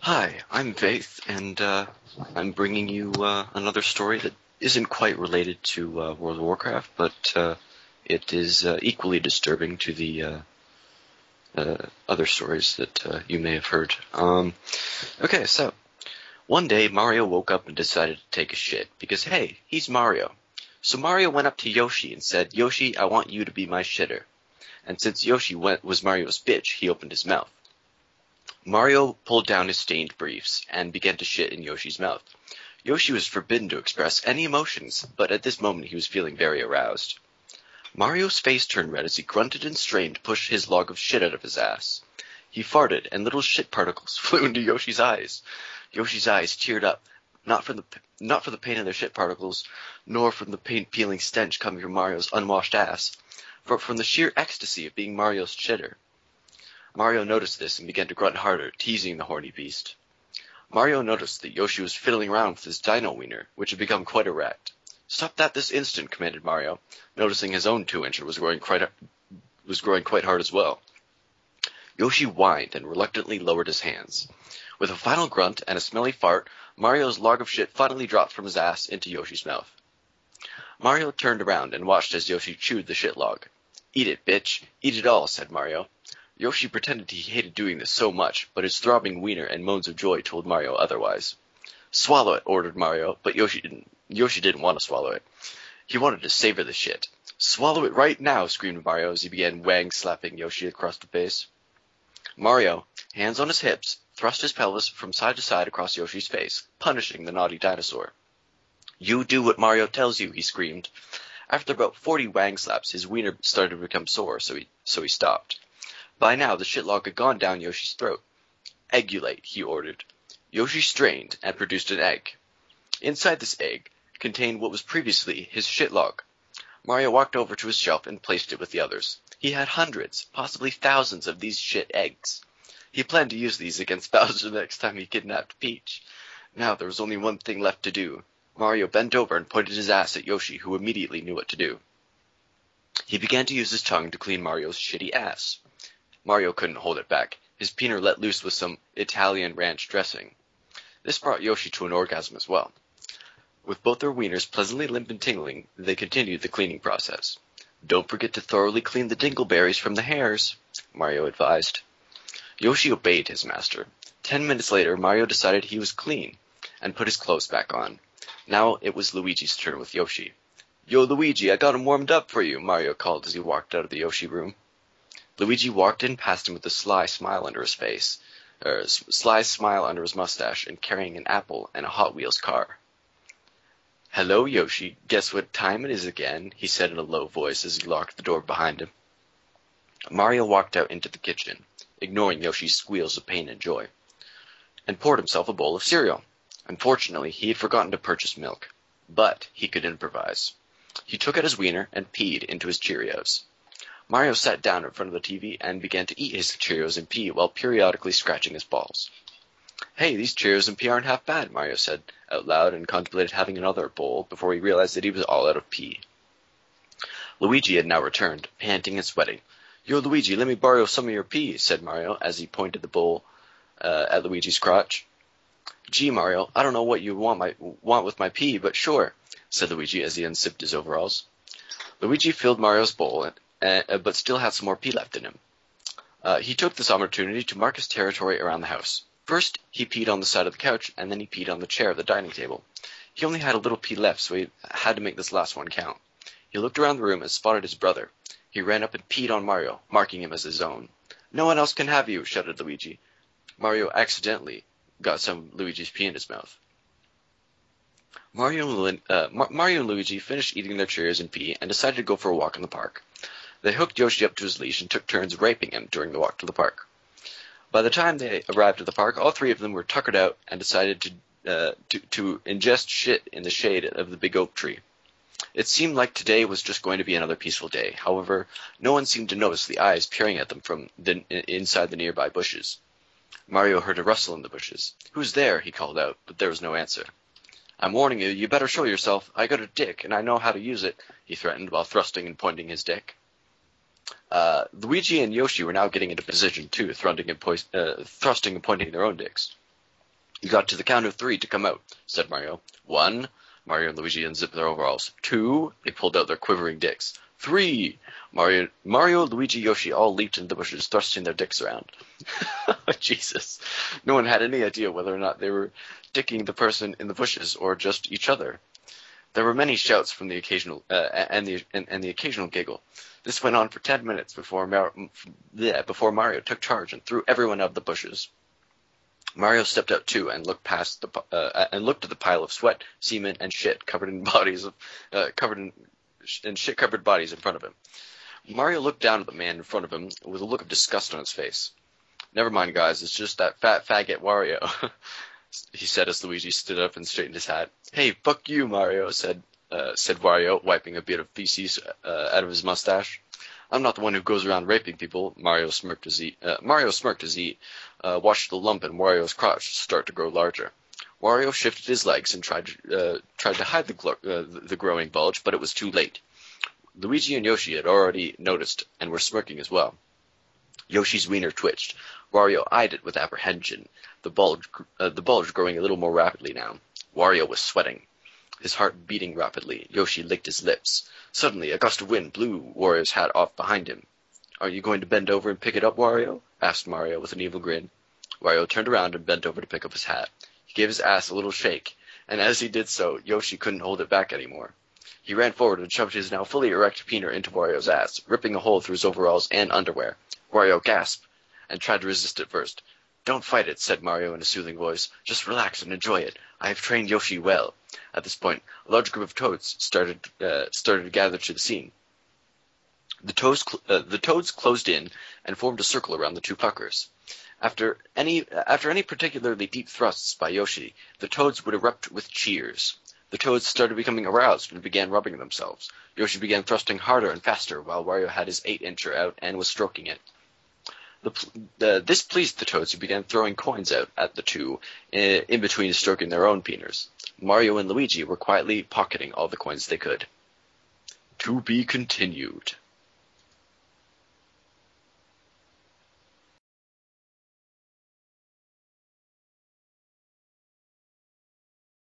Hi, I'm Veith, and I'm bringing you another story that isn't quite related to World of Warcraft, but it is equally disturbing to the other stories that you may have heard. Okay, so one day Mario woke up and decided to take a shit, because hey, he's Mario. So Mario went up to Yoshi and said, "Yoshi, I want you to be my shitter." And since Yoshi was Mario's bitch, he opened his mouth. Mario pulled down his stained briefs and began to shit in Yoshi's mouth. Yoshi was forbidden to express any emotions, but at this moment he was feeling very aroused. Mario's face turned red as he grunted and strained to push his log of shit out of his ass. He farted, and little shit particles flew into Yoshi's eyes. Yoshi's eyes teared up, not for the pain of their shit particles, nor from the pain-peeling stench coming from Mario's unwashed ass, but from the sheer ecstasy of being Mario's shitter. Mario noticed this and began to grunt harder, teasing the horny beast. Mario noticed that Yoshi was fiddling around with his dino wiener, which had become quite erect. "Stop that this instant," commanded Mario, noticing his own 2-incher was growing quite hard as well. Yoshi whined and reluctantly lowered his hands. With a final grunt and a smelly fart, Mario's log of shit finally dropped from his ass into Yoshi's mouth. Mario turned around and watched as Yoshi chewed the shit log. "Eat it, bitch. Eat it all," said Mario. Yoshi pretended he hated doing this so much, but his throbbing wiener and moans of joy told Mario otherwise. "Swallow it," ordered Mario, but Yoshi didn't want to swallow it. He wanted to savor the shit. "Swallow it right now," screamed Mario as he began wang-slapping Yoshi across the face. Mario, hands on his hips, thrust his pelvis from side to side across Yoshi's face, punishing the naughty dinosaur. "You do what Mario tells you," he screamed. After about 40 wang slaps, his wiener started to become sore, so he stopped. By now, the shitlog had gone down Yoshi's throat. "Eggulate," he ordered. Yoshi strained and produced an egg. Inside this egg contained what was previously his shitlog. Mario walked over to his shelf and placed it with the others. He had hundreds, possibly thousands of these shit eggs. He planned to use these against Bowser the next time he kidnapped Peach. Now there was only one thing left to do. Mario bent over and pointed his ass at Yoshi, who immediately knew what to do. He began to use his tongue to clean Mario's shitty ass. Mario couldn't hold it back. His peener let loose with some Italian ranch dressing. This brought Yoshi to an orgasm as well. With both their wieners pleasantly limp and tingling, they continued the cleaning process. "Don't forget to thoroughly clean the dingleberries from the hairs," Mario advised. Yoshi obeyed his master. 10 minutes later, Mario decided he was clean and put his clothes back on. Now it was Luigi's turn with Yoshi. "Yo, Luigi, I got him warmed up for you," Mario called as he walked out of the Yoshi room. Luigi walked in past him with a sly smile under his mustache, and carrying an apple and a Hot Wheels car. "Hello, Yoshi. Guess what time it is again," he said in a low voice as he locked the door behind him. Mario walked out into the kitchen, ignoring Yoshi's squeals of pain and joy, and poured himself a bowl of cereal. Unfortunately, he had forgotten to purchase milk, but he could improvise. He took out his wiener and peed into his Cheerios. Mario sat down in front of the TV and began to eat his Cheerios and pee while periodically scratching his balls. "Hey, these Cheerios and pee aren't half bad," Mario said out loud and contemplated having another bowl before he realized that he was all out of pee. Luigi had now returned, panting and sweating. "Yo, Luigi, let me borrow some of your pee," said Mario as he pointed the bowl at Luigi's crotch. "Gee, Mario, I don't know what you want with my pee, but sure," said Luigi as he unzipped his overalls. Luigi filled Mario's bowl, but still had some more pee left in him. He took this opportunity to mark his territory around the house. First, he peed on the side of the couch, and then he peed on the chair of the dining table. He only had a little pee left, so he had to make this last one count. He looked around the room and spotted his brother. He ran up and peed on Mario, marking him as his own. "No one else can have you," shouted Luigi. Mario accidentally got some Luigi's pee in his mouth. Mario and Luigi finished eating their Cheerios and pee and decided to go for a walk in the park. They hooked Yoshi up to his leash and took turns raping him during the walk to the park. By the time they arrived at the park, all three of them were tuckered out and decided to ingest shit in the shade of the big oak tree. It seemed like today was just going to be another peaceful day. However, no one seemed to notice the eyes peering at them from inside the nearby bushes. Mario heard a rustle in the bushes. "Who's there?" he called out, but there was no answer. "I'm warning you, you better show yourself. I got a dick, and I know how to use it," he threatened while thrusting and pointing his dick. Luigi and Yoshi were now getting into position too, thrusting and pointing their own dicks. You got to the count of 3 to come out, said Mario. 1, Mario and Luigi unzipped their overalls. 2, they pulled out their quivering dicks. 3, Mario, Luigi, Yoshi all leaped into the bushes, thrusting their dicks around. Jesus. No one had any idea whether or not they were dicking the person in the bushes or just each other. There were many shouts from the occasional and the occasional giggle. This went on for 10 minutes before Mario took charge and threw everyone out of the bushes. Mario stepped out too and looked at the pile of sweat, semen, and shit covered in shit-covered bodies in front of him. Mario looked down at the man in front of him with a look of disgust on his face. Never mind, guys. It's just that fat faggot Wario, he said as Luigi stood up and straightened his hat. Hey, fuck you, Mario, said Wario, wiping a bit of feces out of his mustache. I'm not the one who goes around raping people, Mario smirked as he watched the lump in Wario's crotch start to grow larger. Wario shifted his legs and tried to hide the growing bulge, but it was too late. Luigi and Yoshi had already noticed and were smirking as well. Yoshi's wiener twitched. Wario eyed it with apprehension, the bulge growing a little more rapidly now. Wario was sweating, his heart beating rapidly. Yoshi licked his lips. Suddenly, a gust of wind blew Wario's hat off behind him. Are you going to bend over and pick it up, Wario? Asked Mario with an evil grin. Wario turned around and bent over to pick up his hat. He gave his ass a little shake, and as he did so, Yoshi couldn't hold it back anymore. He ran forward and shoved his now fully erect peener into Wario's ass, ripping a hole through his overalls and underwear. Wario gasped and tried to resist at first. Don't fight it, said Mario in a soothing voice. Just relax and enjoy it. I have trained Yoshi well. At this point, a large group of toads started to gather to the scene. The toads closed in and formed a circle around the two puckers. After any particularly deep thrusts by Yoshi, the toads would erupt with cheers. The toads started becoming aroused and began rubbing themselves. Yoshi began thrusting harder and faster while Wario had his 8-incher out and was stroking it. This pleased the toads, who began throwing coins out at the two in between stroking their own peeners. Mario and Luigi were quietly pocketing all the coins they could. To be continued.